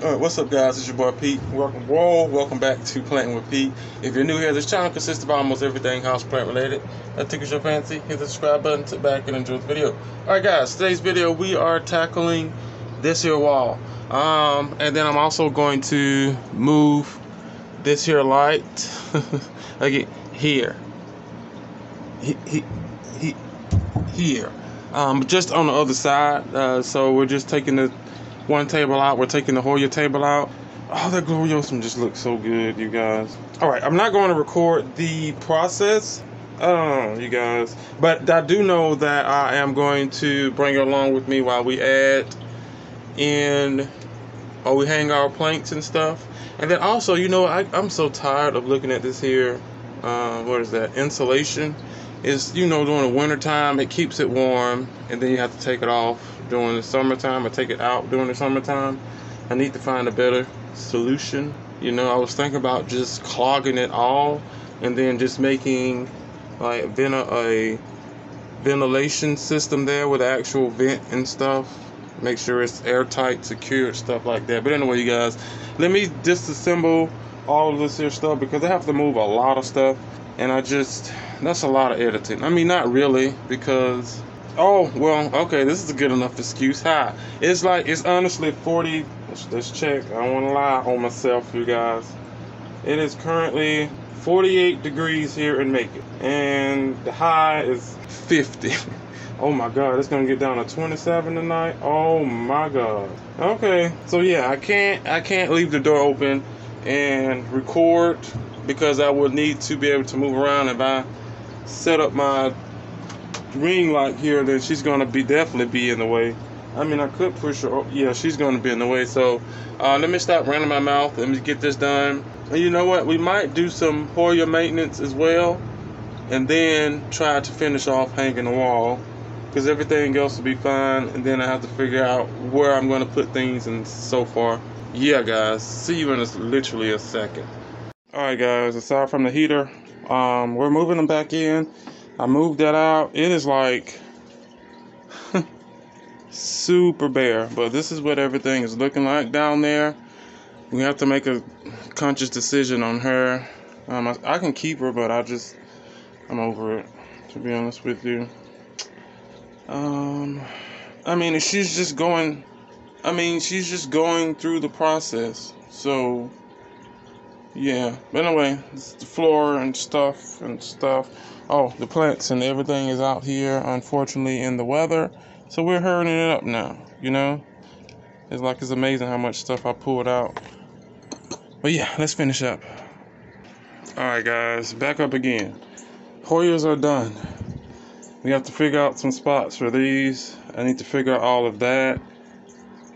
Alright, what's up guys, it's your boy Pete. Welcome back to Planting with Pete. If you're new here, this channel consists of almost everything houseplant related. That tickles your fancy, hit the subscribe button, sit back and enjoy the video. Alright guys, today's video we are tackling this here wall. And then I'm also going to move this here light again here. Here. Just on the other side. So we're just taking the one table out. We're taking the Hoya table out. Oh, that gloriosum just looks so good, you guys. All right, I'm not going to record the process, you guys, but I do know that I am going to bring it along with me while we add in, or we hang our planks and stuff. And then also, you know, I'm so tired of looking at this here. What is that? Insulation. Is, you know, during the winter time it keeps it warm, and then you have to take it off during the summertime, or take it out during the summertime. I need to find a better solution. You know, I was thinking about just clogging it all and then just making like a ventilation system there with actual vent and stuff. Make sure it's airtight, secured, stuff like that. But anyway, you guys, let me disassemble all of this here stuff because I have to move a lot of stuff, and that's a lot of editing. I mean, not really, because, oh, well, okay, this is a good enough excuse. Hi. It's honestly 40, let's check. I don't want to lie on myself, you guys. It is currently 48 degrees here in Macon, and the high is 50. Oh my God, it's gonna get down to 27 tonight. Oh my God. Okay, so yeah, I can't leave the door open and record because I would need to be able to move around. If I set up my ring light here, then she's gonna definitely be in the way. I mean, I could push her. Yeah, she's gonna be in the way. So let me stop running my mouth. Let me get this done. And you know what? We might do some Hoya maintenance as well, and then try to finish off hanging the wall, because everything else will be fine. And then I have to figure out where I'm gonna put things and so far. Yeah, guys. See you in literally a second. All right, guys. Aside from the heater, we're moving them back in. I moved that out. It is like super bare, but this is what everything is looking like down there. We have to make a conscious decision on her. I can keep her, but I'm over it, to be honest with you. I mean, she's just going through the process. So yeah, but anyway, it's the floor and stuff. Oh, the plants and everything is out here, unfortunately, in the weather. So we're hurrying it up now, you know? It's amazing how much stuff I pulled out. But yeah, let's finish up. Alright guys, back up again. Hoyas are done. We have to figure out some spots for these. I need to figure out all of that.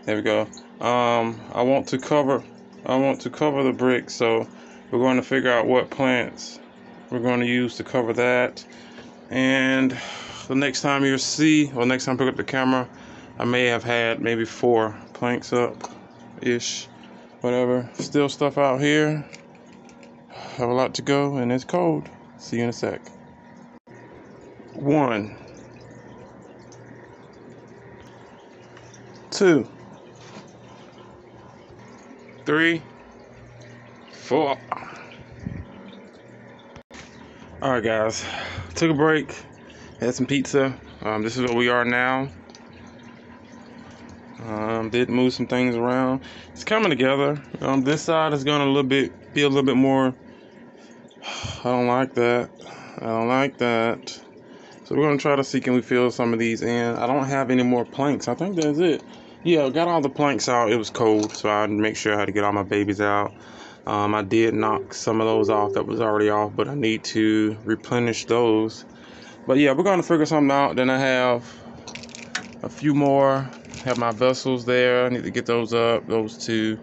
There we go. I want to cover the brick, so we're going to figure out what plants we're going to use to cover that. And the next time next time I pick up the camera, I may have had maybe 4 planks up ish, whatever. Still stuff out here. Have a lot to go, and it's cold. See you in a sec. 1, 2, 3, 4. Alright guys, took a break, had some pizza. This is where we are now. Did move some things around. It's coming together. This side is gonna be a little bit more. I don't like that. So we're gonna try to see, can we fill some of these in. I don't have any more planks. I think that's it. Yeah, I got all the planks out. It was cold, so I make sure I had to get all my babies out. I did knock some of those off that was already off, but I need to replenish those. But yeah, we're gonna figure something out. Then I have a few more. Have my vessels there. I need to get those up. Those are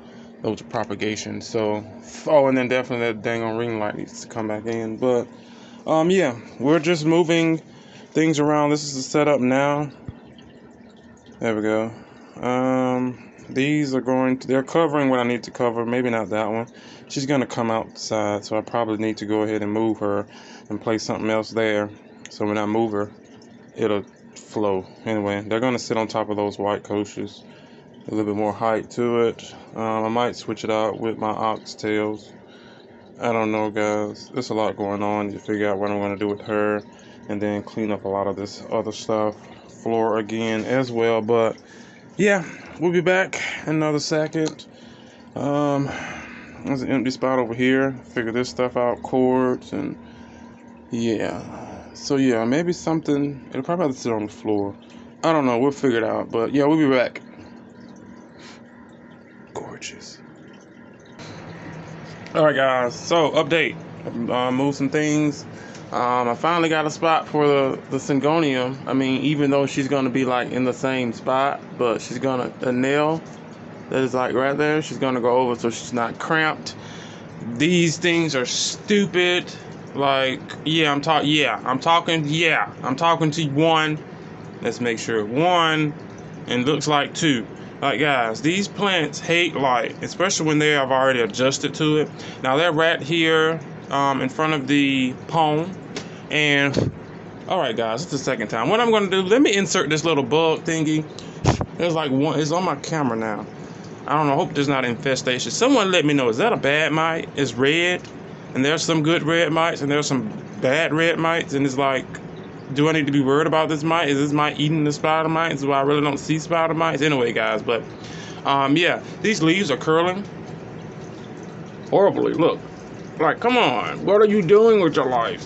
propagation. So, oh, and then definitely that dang on ring light needs to come back in. But yeah, we're just moving things around. This is the setup now. There we go. These are they're covering what I need to cover. Maybe not that one. She's gonna come outside, so I probably need to go ahead and move her and place something else there. So when I move her, it'll flow. Anyway, they're gonna sit on top of those white coasters. a little bit more height to it. I might switch it out with my oxtails. I don't know, guys. There's a lot going on to figure out what I'm going to do with her, and then clean up a lot of this other stuff, floor again as well. But yeah, we'll be back in another second. There's an empty spot over here. Figure this stuff out, cords, and yeah. So yeah, maybe something. It'll probably have to sit on the floor. I don't know. We'll figure it out. But yeah, we'll be back. Gorgeous. All right, guys. So update. Move some things. I finally got a spot for the Syngonium. I mean, even though she's gonna be like in the same spot, but she's gonna a nail that is like right there. She's gonna go over so she's not cramped. These things are stupid. Like, I'm talking to one. Let's make sure one, and looks like two. Like, guys, these plants hate light, especially when they have already adjusted to it. Now they're right here in front of the pome, and all right, guys, it's the second time. What I'm gonna do? Let me insert this little bug thingy. There's like one. It's on my camera now. I don't know. Hope there's not infestation. Someone let me know. Is that a bad mite? It's red, and there's some good red mites, and there's some bad red mites, and it's like, do I need to be worried about this mite? Is this mite eating the spider mites? Do I really don't see spider mites? Anyway, guys, but yeah, these leaves are curling horribly. Look, like, come on, what are you doing with your life?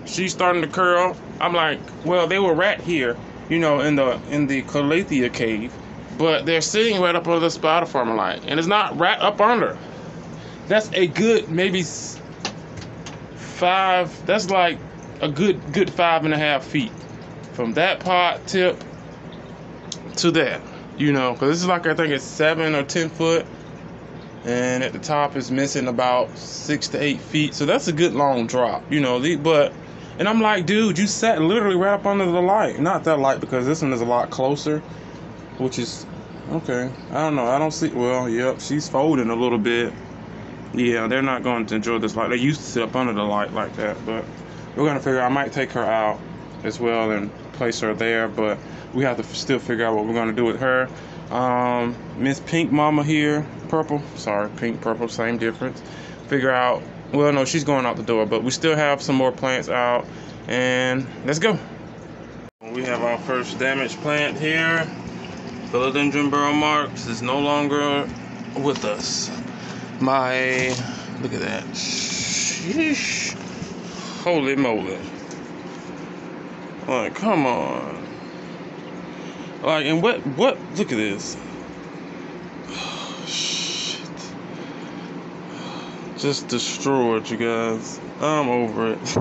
She's starting to curl. I'm like, well, they were right here, you know, in the Calathea cave, but they're sitting right up under the spider farmer light, and it's not right up under. That's a good maybe 5. That's like a good 5.5 feet from that pot tip to that, you know, because this is like, I think it's 7 or 10 foot, and at the top is missing about 6 to 8 feet. So that's a good long drop, you know. And I'm like, dude, you sat literally right up under the light. Not that light, because this one is a lot closer, which is okay. I don't know. I don't see. Well, yep, she's folding a little bit. Yeah, they're not going to enjoy this light. They used to sit up under the light like that, but we're gonna figure. I might take her out as well and place her there, but we have to still figure out what we're gonna do with her. Miss Pink Mama here, purple. Sorry, pink, purple, same difference. Figure out. Well, no, she's going out the door, but we still have some more plants out, and let's go. We have our first damaged plant here. Philodendron burrow marks is no longer with us. Look at that. Sheesh. Holy moly. Like, come on. Like, and what, look at this. Shit. Just destroyed, you guys. I'm over it.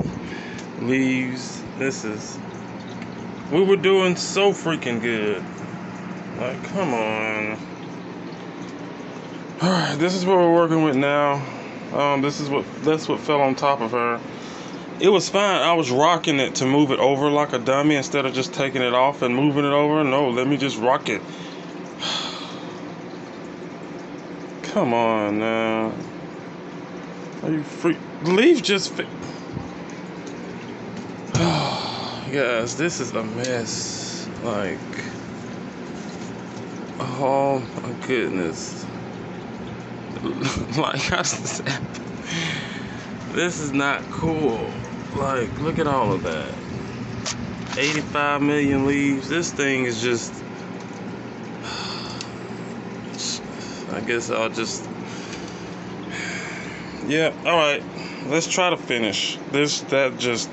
Leaves. We were doing so freaking good. Like, come on. Alright, this is what we're working with now. That's what fell on top of her. It was fine. I was rocking it to move it over like a dummy instead of just taking it off and moving it over. No, let me just rock it. Come on now. Are you freak? The leaf just fit. Guys, this is a mess. Like, oh my goodness. Like I said, this is not cool. Like, look at all of that. 85 million leaves. This thing is just, I guess I'll just, yeah, alright. Let's try to finish. That just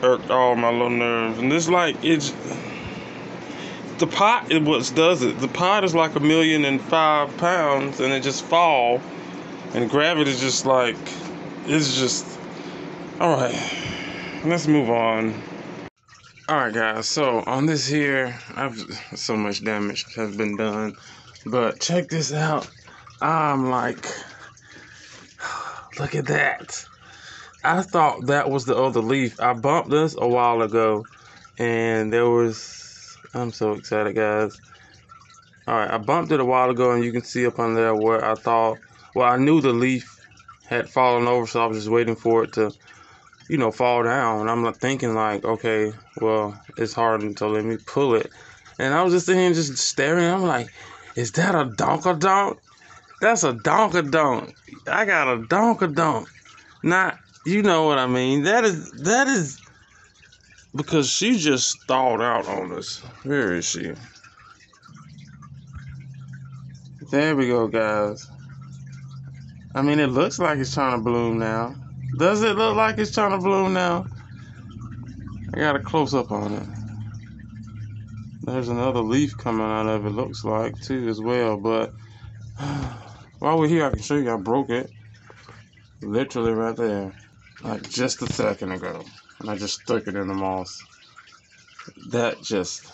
irked all my little nerves. And this, like, it's, the pot, it what does it. The pot is like 1,005 pounds, and it just fall. And gravity is just like, it's just, alright. Let's move on. Alright, guys, so on this here, so much damage has been done. But check this out. I'm like, look at that. I thought that was the other leaf. I bumped this a while ago, and there was, I'm so excited, guys. Alright, I bumped it a while ago, and you can see up on there where I thought, well, I knew the leaf had fallen over, so I was just waiting for it to, fall down. And I'm thinking like, okay, well, it's hardened, so let me pull it. And I was just sitting here just staring. I'm like, is that a donkadonk? That's a donkadonk. I got a donkadonk. Not, you know what I mean. That is because she just stalled out on us. Where is she? There we go, guys. I mean, it looks like it's trying to bloom now. Does it look like it's trying to bloom now? I got a close up on it. There's another leaf coming out of it, looks like, too, as well. But while we're here, I can show you I broke it. Literally right there. Like just a second ago. And I just stuck it in the moss. That just...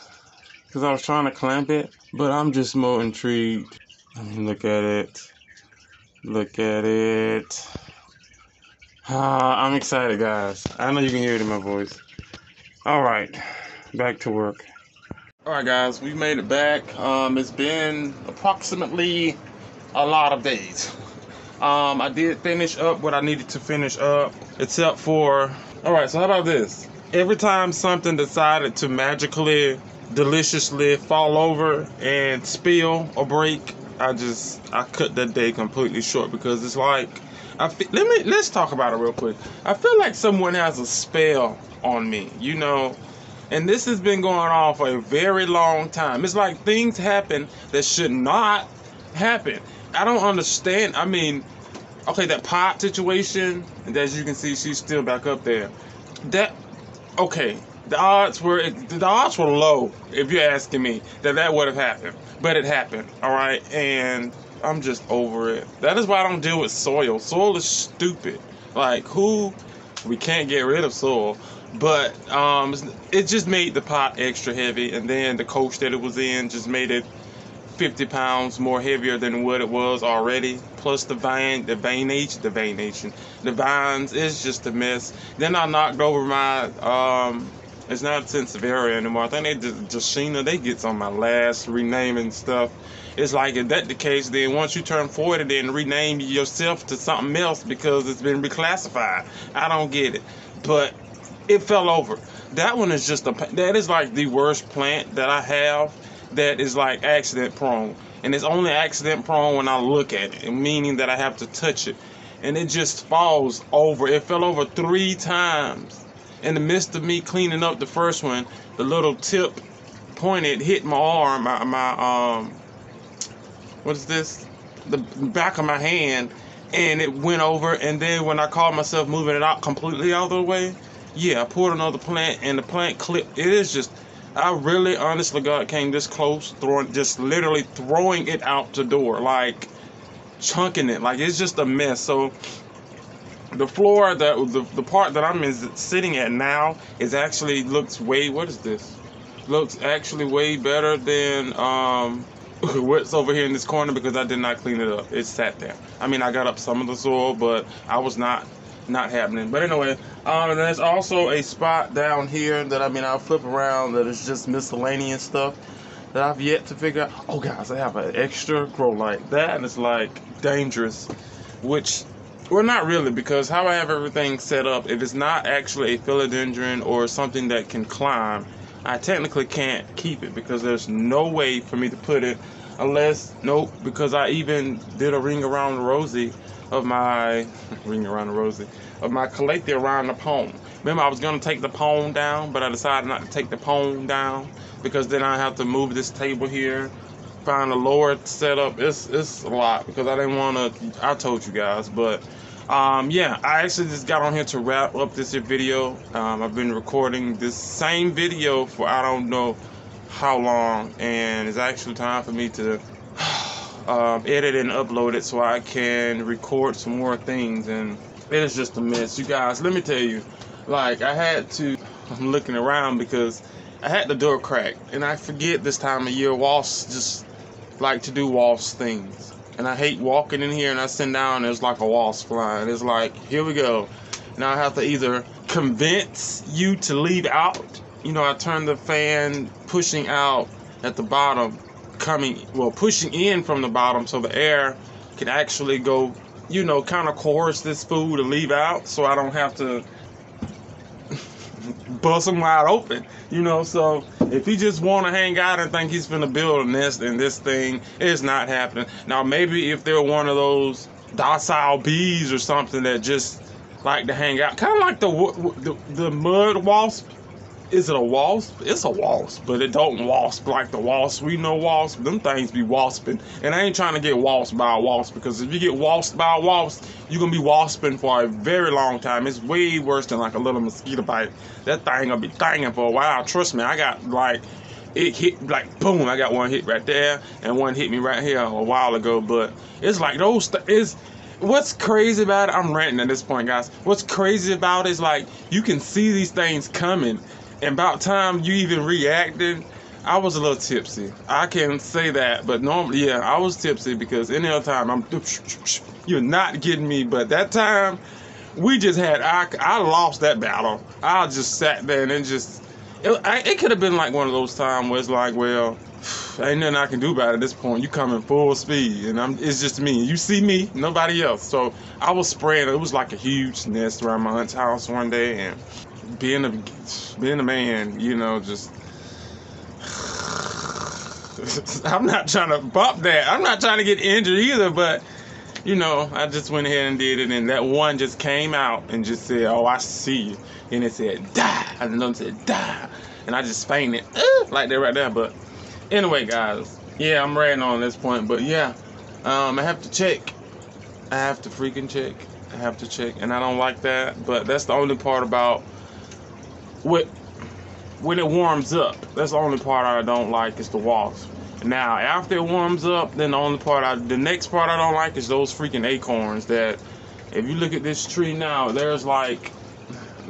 Because I was trying to clamp it, but I'm just more intrigued. I mean, look at it. Look at it. I'm excited, guys. I know you can hear it in my voice. Alright, back to work. Alright, guys, we made it back. It's been approximately a lot of days. I did finish up what I needed to finish up, except for... Alright, so how about this? Every time something decided to magically, deliciously fall over and spill or break, I cut that day completely short, because it's like... let's talk about it real quick. I feel like someone has a spell on me, you know, and this has been going on for a very long time. It's like things happen that should not happen. I don't understand. I mean, okay, that pot situation, and as you can see, she's still back up there. Okay, the odds were low, if you're asking me, that would have happened, but it happened. All right, and I'm just over it. That is why I don't deal with soil. Soil is stupid. Like, we can't get rid of soil, but it just made the pot extra heavy, and then the coach that it was in just made it 50 pounds more heavier than what it was already. Plus the vines, is just a mess. Then I knocked over my it's not Sansevieria anymore. I think they gets on my last renaming stuff. It's like, if that's the case, then once you turn 40, then rename yourself to something else because it's been reclassified. I don't get it. But it fell over. That one is that is like the worst plant that I have that is like accident prone. And it's only accident prone when I look at it, meaning that I have to touch it. And it just falls over. It fell over 3 times. In the midst of me cleaning up the first one, the little tip pointed, hit my arm, what is this? The back of my hand, and it went over. And then when I caught myself moving it out completely out of the way, yeah, I pulled another plant, and the plant clipped. It is just, I really, honestly, God, came this close, literally throwing it out the door, like chunking it, like it's just a mess. So the floor, the part that I'm sitting at now is actually looks way, what is this? Looks actually way better than what's over here in this corner, because I did not clean it up. It sat there. I mean, I got up some of the soil, but I was not happening. But anyway, there's also a spot down here that I'll flip around, that is just miscellaneous stuff that I've yet to figure out. Oh guys, I have an extra grow light. That is like dangerous, which, well, not really, because how I have everything set up, if it's not actually a philodendron or something that can climb, I technically can't keep it, because there's no way for me to put it unless, nope, because I even did a ring around the rosy of my collector around the pone. Remember, I was going to take the pone down, but I decided not to take the pone down, because then I have to move this table here, find a lower setup. It's a lot, because I didn't want to, I told you guys. But yeah, I actually just got on here to wrap up this video. I've been recording this same video for I don't know how long, and it's actually time for me to edit and upload it so I can record some more things. And it is just a mess, you guys. Let me tell you, like, I'm looking around because I had the door cracked, and I forget this time of year wasps just like to do wasp things. And I hate walking in here and I sit down and there's like a wasp flying. It's like, here we go. Now I have to either convince you to leave out. You know, I turn the fan pushing out at the bottom, pushing in from the bottom so the air can actually go, you know, kind of coerce this food to leave out, so I don't have to bust them wide open, you know. So if he just want to hang out and think he's finna build a nest in this thing, it's not happening. Now maybe if they're one of those docile bees or something that just like to hang out, kind of like the mud wasp. Is it a wasp? It's a wasp, but it don't wasp like the wasp. We know wasp. Them things be wasping. And I ain't trying to get wasped by a wasp, because if you get wasped by a wasp, you're going to be wasping for a very long time. It's way worse than like a little mosquito bite. That thing going to be thanging for a while. Trust me, I got like, it hit like boom. I got one hit right there and one hit me right here a while ago. But it's like those what's crazy about it, I'm ranting at this point, guys. What's crazy about it is like you can see these things coming. And about time you even reacted, I was a little tipsy. I can say that, but normally, yeah, I was tipsy, because any other time, you're not getting me. But that time, we just had, I lost that battle. I just sat there and it could have been like one of those times where it's like, well, ain't nothing I can do about it at this point. You coming full speed, and it's just me. You see me, nobody else. So I was spraying. It was like a huge nest around my aunt's house one day, and being a man, you know, just I'm not trying to bump that. I'm not trying to get injured either, but you know, I just went ahead and did it, and that one just came out and just said, "Oh, I see you," and it said "die," and another said "die," and I just fainted like that right there. But anyway, guys, yeah, I'm ranting on this point, but yeah, I have to check. I have to freaking check. I have to check, and I don't like that. But that's the only part about when it warms up. That's the only part I don't like, is the wasp. Now after it warms up, then the next part I don't like is those freaking acorns. That if you look at this tree now, there's like,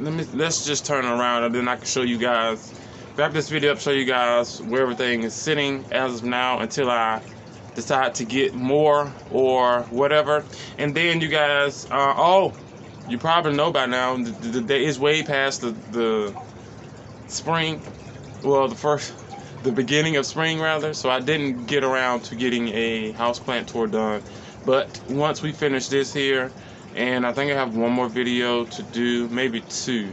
let's just turn around and then I can show you guys, wrap this video up, show you guys where everything is sitting as of now until I decide to get more or whatever. And then you guys, oh, you probably know by now, the day is way past the spring. Well, the beginning of spring rather. So I didn't get around to getting a houseplant tour done. But once we finish this here, and I think I have one more video to do, maybe two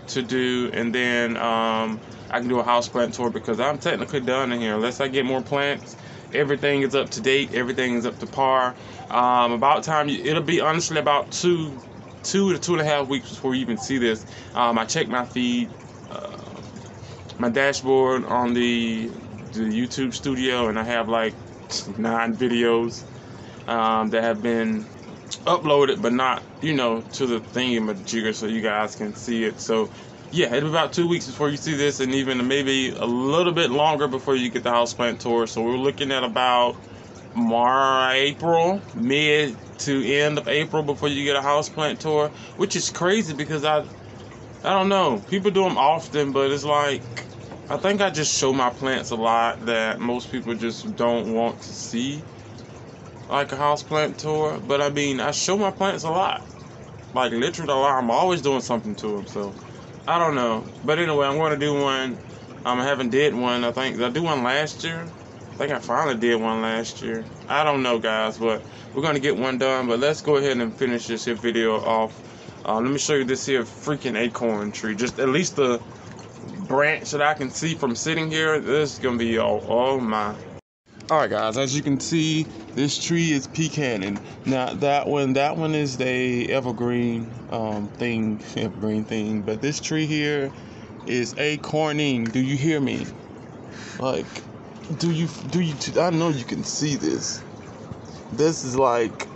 to do, and then I can do a houseplant tour, because I'm technically done in here. Unless I get more plants, everything is up to date, everything is up to par. About time, it'll be honestly about 2 to 2.5 weeks before you even see this. I check my feed, my dashboard on the YouTube studio, and I have like 9 videos that have been uploaded, but not, you know, to the thingamajigger, so you guys can see it. So yeah, it'll be about 2 weeks before you see this, and even maybe a little bit longer before you get the houseplant tour. So we're looking at about April, mid to end of April before you get a houseplant tour, which is crazy, because I don't know, people do them often, but it's like, I think I just show my plants a lot that most people just don't want to see, like a houseplant tour. But I mean, I show my plants a lot, like literally a lot. I'm always doing something to them, so I don't know. But anyway, I'm going to do one. I haven't did one. I think, did I do one last year? I think I finally did one last year. I don't know, guys, but we're going to get one done. But let's go ahead and finish this here video off. Let me show you this here freaking acorn tree. Just at least the branch that I can see from sitting here. This is going to be, oh my. Alright, guys, as you can see, this tree is pecaning. Now that one is the evergreen thing, but this tree here is acorning. Do you hear me? Like, do you I know you can see this. This is like,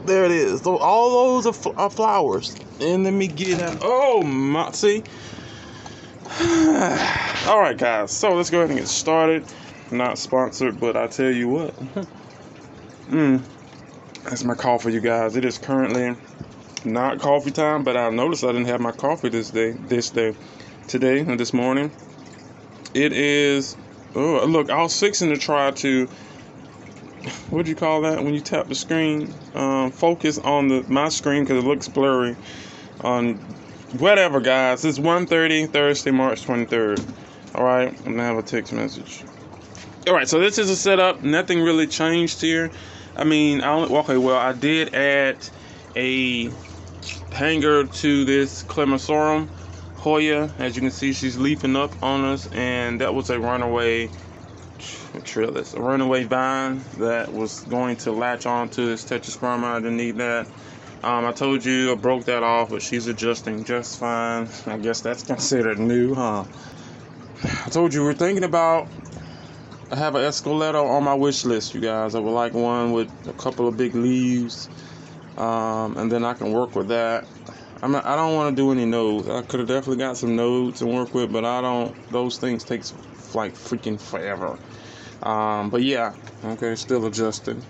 there it is. So all those are flowers. And let me get out. Oh my, see. All right, guys, so let's go ahead and get started. Not sponsored, but I tell you what, that's my coffee, you guys. It is currently not coffee time, but I noticed I didn't have my coffee this morning. It is, oh look, I was fixing to try to, what do you call that when you tap the screen, focus on my screen, because it looks blurry on whatever, guys. It's 1:30 Thursday, March 23rd. All right, I'm gonna have a text message. All right, so this is a setup. Nothing really changed here. I mean, I did add a hanger to this Clemensorum. Hoya, as you can see, she's leafing up on us, and that was a runaway trellis, a runaway vine that was going to latch on to this tetrasperma. I didn't need that. I told you I broke that off, but she's adjusting just fine. I guess that's considered new, huh? I told you we're thinking about, I have an Escoletto on my wish list, you guys. I would like one with a couple of big leaves, and then I can work with that. I don't want to do any nodes. I could have definitely got some nodes to work with, but I don't. Those things take like freaking forever. But yeah, okay, still adjusting.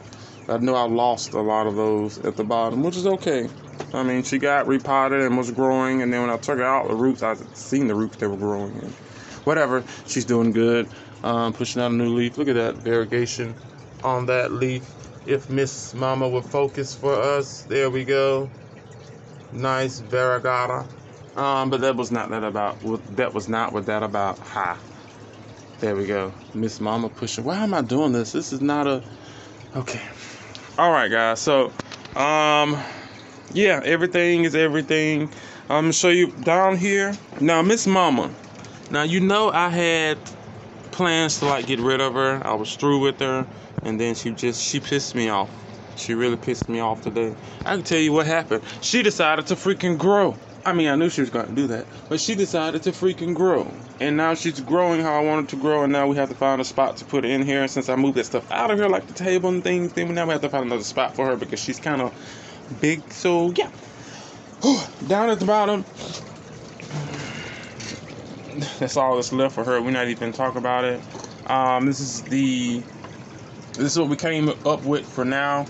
I know I lost a lot of those at the bottom, which is okay. I mean, she got repotted and was growing, and then when I took out the roots, I seen the roots they were growing in. Whatever, she's doing good. Pushing out a new leaf. Look at that variegation on that leaf. If Miss Mama would focus for us, there we go. Nice variegata. But that was not that about. That was not what that about. Ha. There we go. Miss Mama pushing. Why am I doing this? This is not a. Okay. All right, guys. So, yeah, everything is everything. I'm gonna show you down here. Now, Miss Mama. Now, you know I had plans to like get rid of her. I was through with her, and then she pissed me off. She really pissed me off today. I can tell you what happened. She decided to freaking grow. I mean, I knew she was going to do that, but she decided to freaking grow. And now she's growing how I wanted to grow, and now we have to find a spot to put it in here. And since I moved that stuff out of here, like the table and things, then now we have to find another spot for her because she's kind of big. So, yeah. Down at the bottom. That's all that's left for her. We're not even talking about it. This is what we came up with for now.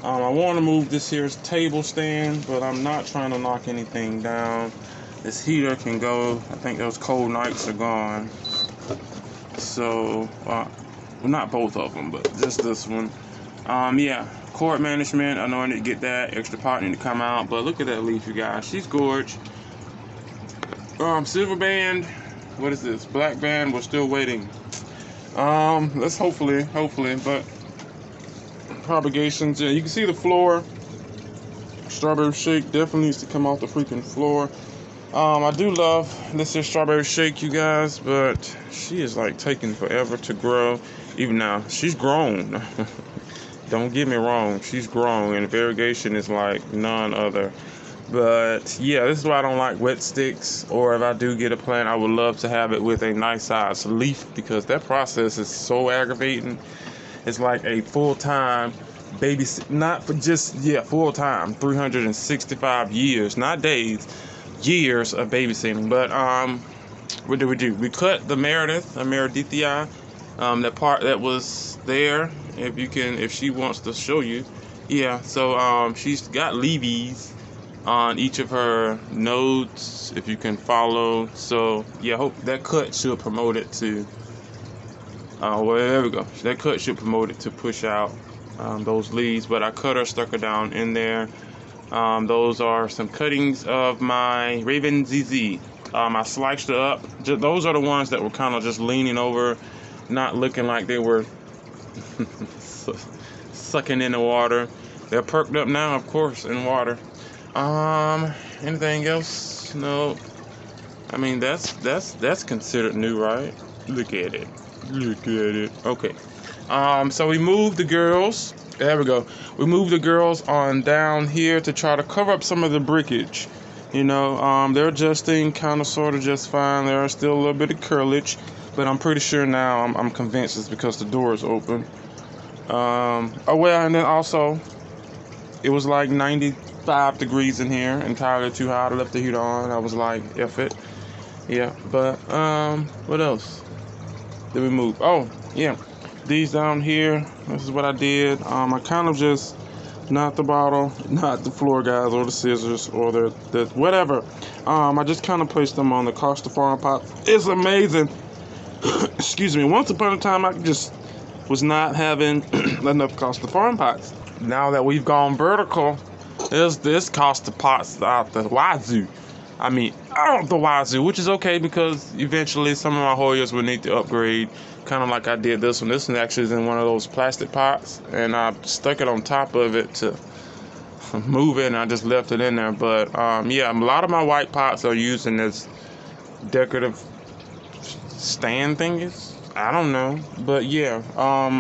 I want to move this here's table stand, but I'm not trying to knock anything down. This heater can go. I think those cold nights are gone. So, well, not both of them, but just this one. Yeah, cord management. I know I need to get that. Extra pot need to come out, but look at that leaf, you guys. She's gorgeous. Silver band. What is this? Black band. We're still waiting. Let's hopefully, but propagations. Yeah, you can see the floor. Strawberry shake definitely needs to come off the freaking floor. I do love this is strawberry shake, you guys, but she is like taking forever to grow. Even now, she's grown. Don't get me wrong, she's grown, and variegation is like none other. But yeah, this is why I don't like wet sticks, or if I do get a plant, I would love to have it with a nice size leaf, because that process is so aggravating. It's like a full-time babysit, not for just, yeah, full-time, 365 years, not days, years of babysitting. But what did we do? We cut the Meredithii, that part that was there. If she wants to show you, yeah. So she's got leaves on each of her nodes, if you can follow. So yeah, hope that cut should promote it to. Well, there we go. That cut should promote it to push out those leaves. But I cut her, stuck her down in there. Those are some cuttings of my Raven ZZ. I sliced it up. Those are the ones that were kind of just leaning over, not looking like they were sucking in the water. They're perked up now, of course, in water. Anything else? No. I mean, that's considered new, right? Look at it. Look at it. Okay. So we moved the girls. There we go. We moved the girls on down here to try to cover up some of the brickage. You know, they're adjusting kind of sort of just fine. There are still a little bit of curlage, but I'm pretty sure now, I'm convinced it's because the door is open. Oh well, and then also it was like 95 degrees in here, entirely too hot. I left the heater on. I was like, F it. Yeah, but what else did we move? Oh yeah, these down here, this is what I did. I kind of just not the bottle, not the floor, guys, or the scissors, or the whatever. I just kind of placed them on the Costa Farm pot. It's amazing. Excuse me. Once upon a time, I just was not having enough Costa Farm pots. Now that we've gone vertical, this Costa pots out the wazoo. I mean, out the wazoo, which is okay because eventually some of my Hoyas will need to upgrade, kind of like I did this one. This one actually is in one of those plastic pots, and I stuck it on top of it to move it, and I just left it in there. But yeah, a lot of my white pots are using this decorative stand thingies. I don't know, but yeah,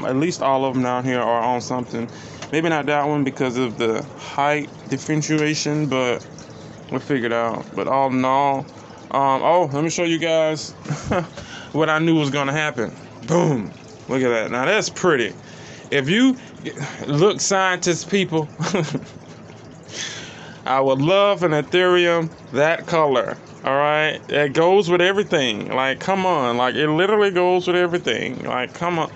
at least all of them down here are on something. Maybe not that one because of the height differentiation, but we'll figure it out. But all in all, oh, let me show you guys what I knew was gonna happen. Boom! Look at that. Now that's pretty. If you look, scientist people, I would love an Ethereum that color. All right, it goes with everything. Like, come on, like it literally goes with everything. Like, come on.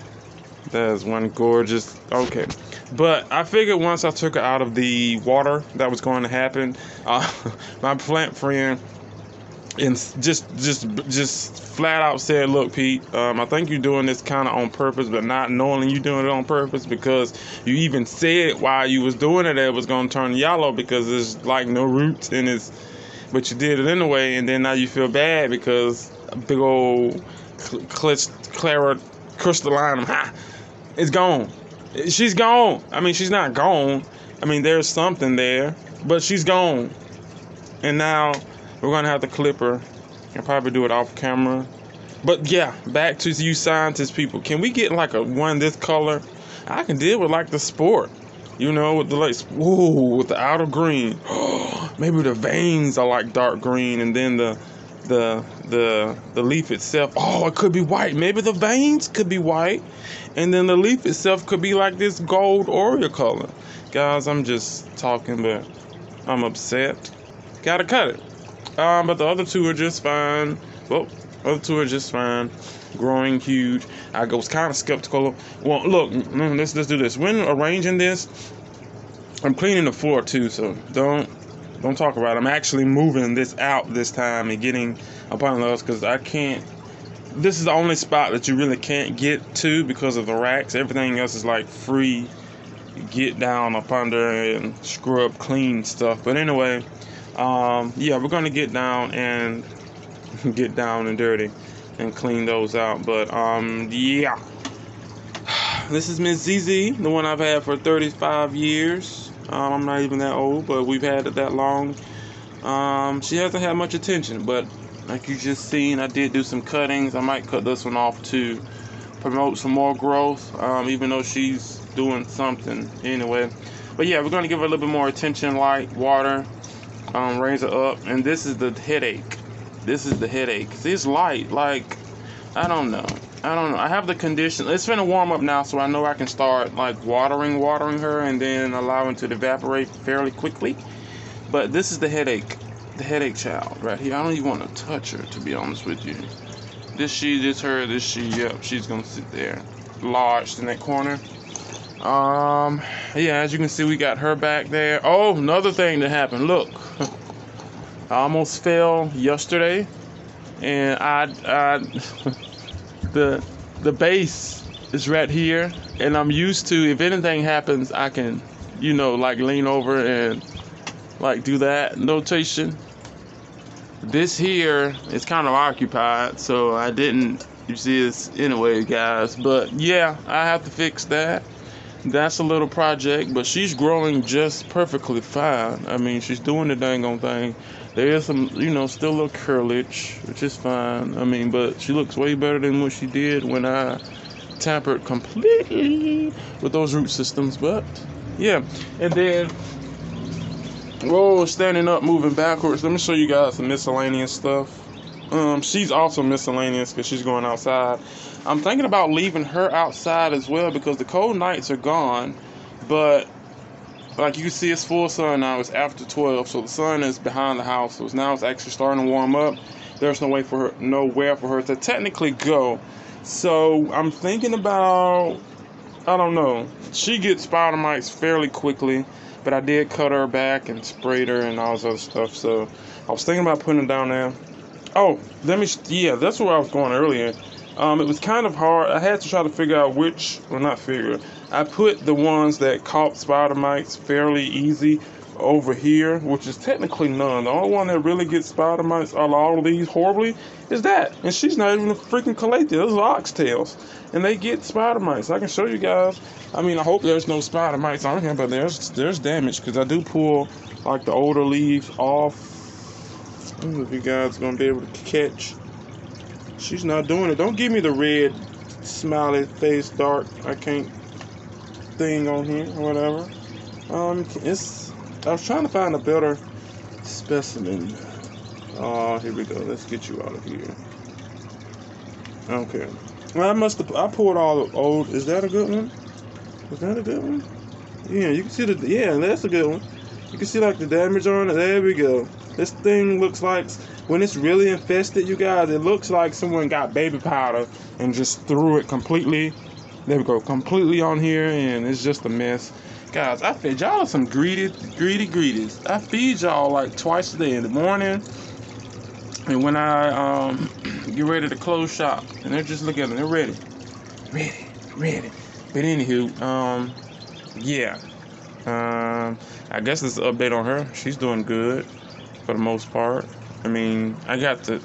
There's one gorgeous. Okay, but I figured once I took it out of the water, that was going to happen. My plant friend and just flat out said, "Look, Pete, I think you're doing this kind of on purpose, but not knowing you're doing it on purpose, because you even said while you was doing it was going to turn yellow because there's like no roots in it, but you did it anyway, and then now you feel bad because a big old crystalline, it's gone. She's gone. I mean, she's not gone. I mean, there's something there, but she's gone, and now we're gonna have to clip her and probably do it off camera. But yeah, back to you scientist people. Can we get like a one this color? I can deal with like the sport, you know, with the like, whoa, with the outer green. Maybe the veins are like dark green, and then the leaf itself. Oh, it could be white. Maybe the veins could be white, and then the leaf itself could be like this gold Oreo color. Guys, I'm just talking, but I'm upset. Gotta cut it. But the other two are just fine. Well, other two are just fine. Growing huge. I was kind of skeptical. Well, look, let's do this. When arranging this, I'm cleaning the floor too, so don't talk about it. I'm actually moving this out this time and getting upon those because I can't. This is the only spot that you really can't get to because of the racks. Everything else is like free. Get down up under and scrub, clean stuff. But anyway. Yeah, we're gonna get down and dirty and clean those out. But yeah, this is Miss ZZ, the one I've had for 35 years. I'm not even that old, but we've had it that long. She hasn't had much attention, but like you just seen, I did do some cuttings. I might cut this one off to promote some more growth, even though she's doing something anyway. But yeah, we're gonna give her a little bit more attention, light, water. Raise it up, and this is the headache. See, it's light. Like, I don't know. I have the condition. It's gonna warm up now, so I know I can start like watering her, and then allowing it to evaporate fairly quickly. But this is the headache child right here. I don't even want to touch her, to be honest with you. Yep, she's gonna sit there, lodged in that corner. Yeah, as you can see, we got her back there. Oh, another thing that happened. Look, I almost fell yesterday, and the base is right here, and I'm used to, if anything happens, I can, you know, like lean over and like do that notation. This here is kind of occupied, so I didn't. You see this anyway, guys. But yeah, I have to fix that. That's a little project, but she's growing just perfectly fine. I mean, she's doing the dang on thing. There is some, you know, still a little curlage, which is fine. I mean, but she looks way better than what she did when I tampered completely with those root systems. But yeah, and then, whoa, standing up, moving backwards. Let me show you guys some miscellaneous stuff. She's also miscellaneous because she's going outside. I'm thinking about leaving her outside as well because the cold nights are gone, but like you can see, it's full sun now. It's after 12, so the sun is behind the house. So now it's actually starting to warm up. There's nowhere for her to technically go. So I'm thinking about, I don't know. She gets spider mites fairly quickly, but I did cut her back and sprayed her and all this other stuff. So I was thinking about putting her down there. Oh, yeah, that's where I was going earlier. It was kind of hard. I had to try to figure out I put the ones that caught spider mites fairly easy. over here, which is technically none. The only one that really gets spider mites out of all of these horribly is that. And she's not even a freaking calathea. Those are oxtails. And they get spider mites. I can show you guys. I mean, I hope there's no spider mites on here, but there's damage because I do pull like the older leaves off. I don't know if you guys are going to be able to catch. She's not doing it. Don't give me the red smiley face dark. I can't thing on here or whatever. I was trying to find a better specimen. Oh, here we go. Let's get you out of here. Okay. Well, I pulled all the old. Is that a good one? Is that a good one? Yeah, you can see yeah, that's a good one. You can see like the damage on it. There we go. This thing looks like, when it's really infested, you guys, it looks like someone got baby powder and just threw it completely. There we go, completely on here, and it's just a mess. Guys, I fed y'all some greedies. I feed y'all like twice a day, in the morning and when I get ready to close shop. And they're just looking at them, they're ready. But anywho, yeah. I guess this is an update on her. She's doing good for the most part. I mean, I got the,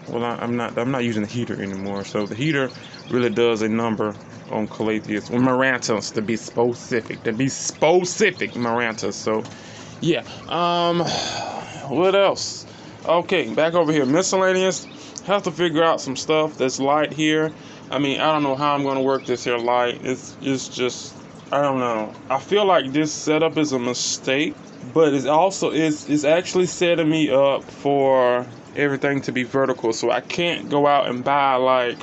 well, I'm not using the heater anymore. So the heater really does a number on calatheas, or marantas to be specific. Marantas. So yeah. What else? Okay, back over here, miscellaneous. Have to figure out some stuff that's light here. I mean, I don't know how I'm gonna work this here light. It's just, I don't know. I feel like this setup is a mistake, but it's also it's actually setting me up for everything to be vertical. So I can't go out and buy like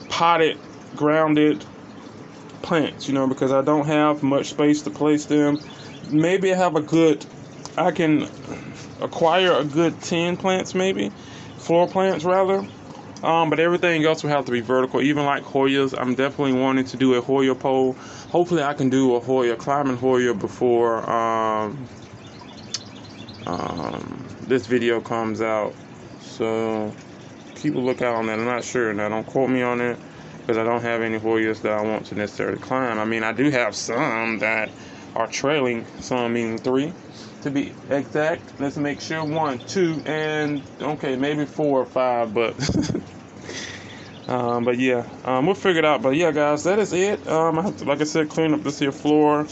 potted, grounded plants, you know, because I don't have much space to place them. Maybe I can acquire a good 10 plants, maybe floor plants rather. But everything else will have to be vertical, even like Hoyas. I'm definitely wanting to do a Hoya pole. Hopefully I can do a Hoya, climbing Hoya before this video comes out. So keep a lookout on that. I'm not sure. Now don't quote me on it, because I don't have any Hoyas that I want to necessarily climb. I mean, I do have some that are trailing, some meaning 3 to be exact. Let's make sure 1, 2, and okay, maybe 4 or 5, but but yeah, we'll figure it out. But yeah, guys, that is it. I have to, like I said, clean up this here floor,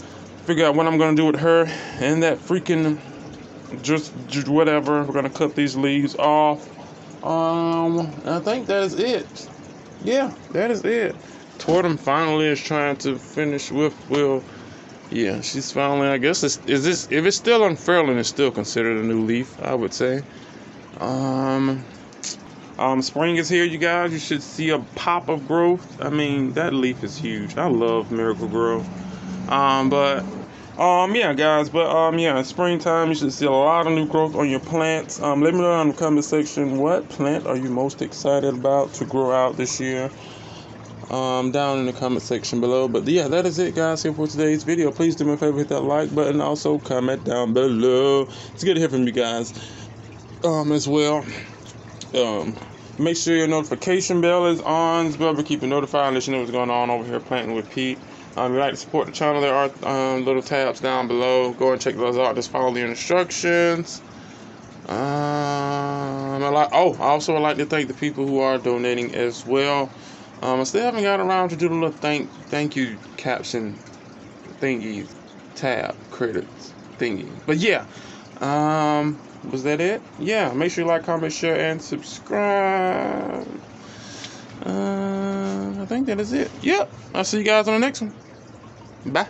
figure out what I'm gonna do with her and that freaking just whatever. We're gonna cut these leaves off. I think that is it. Yeah, that is it. Tortum finally is trying to finish with Will. Yeah, she's finally, I guess, if it's still unfurling, it's still considered a new leaf, I would say. Spring is here, you guys. You should see a pop of growth. I mean, that leaf is huge. I love Miracle Grow. Yeah, guys, yeah, springtime, you should see a lot of new growth on your plants. Let me know in the comment section, what plant are you most excited about to grow out this year? Down in the comment section below. But yeah, that is it, guys, here for today's video. Please do me a favor, hit that like button, also comment down below. It's good to hear from you guys as well. Make sure your notification bell is on as well, to keep you notified and let you know what's going on over here at Plantwitpete. If you'd like to support the channel, there are little tabs down below. Go and check those out. Just follow the instructions. I also would like to thank the people who are donating as well. I still haven't got around to do the little thank you caption thingy, tab credits thingy. But yeah, was that it? Yeah, make sure you like, comment, share, and subscribe. I think that is it. Yep, I'll see you guys on the next one. Bye.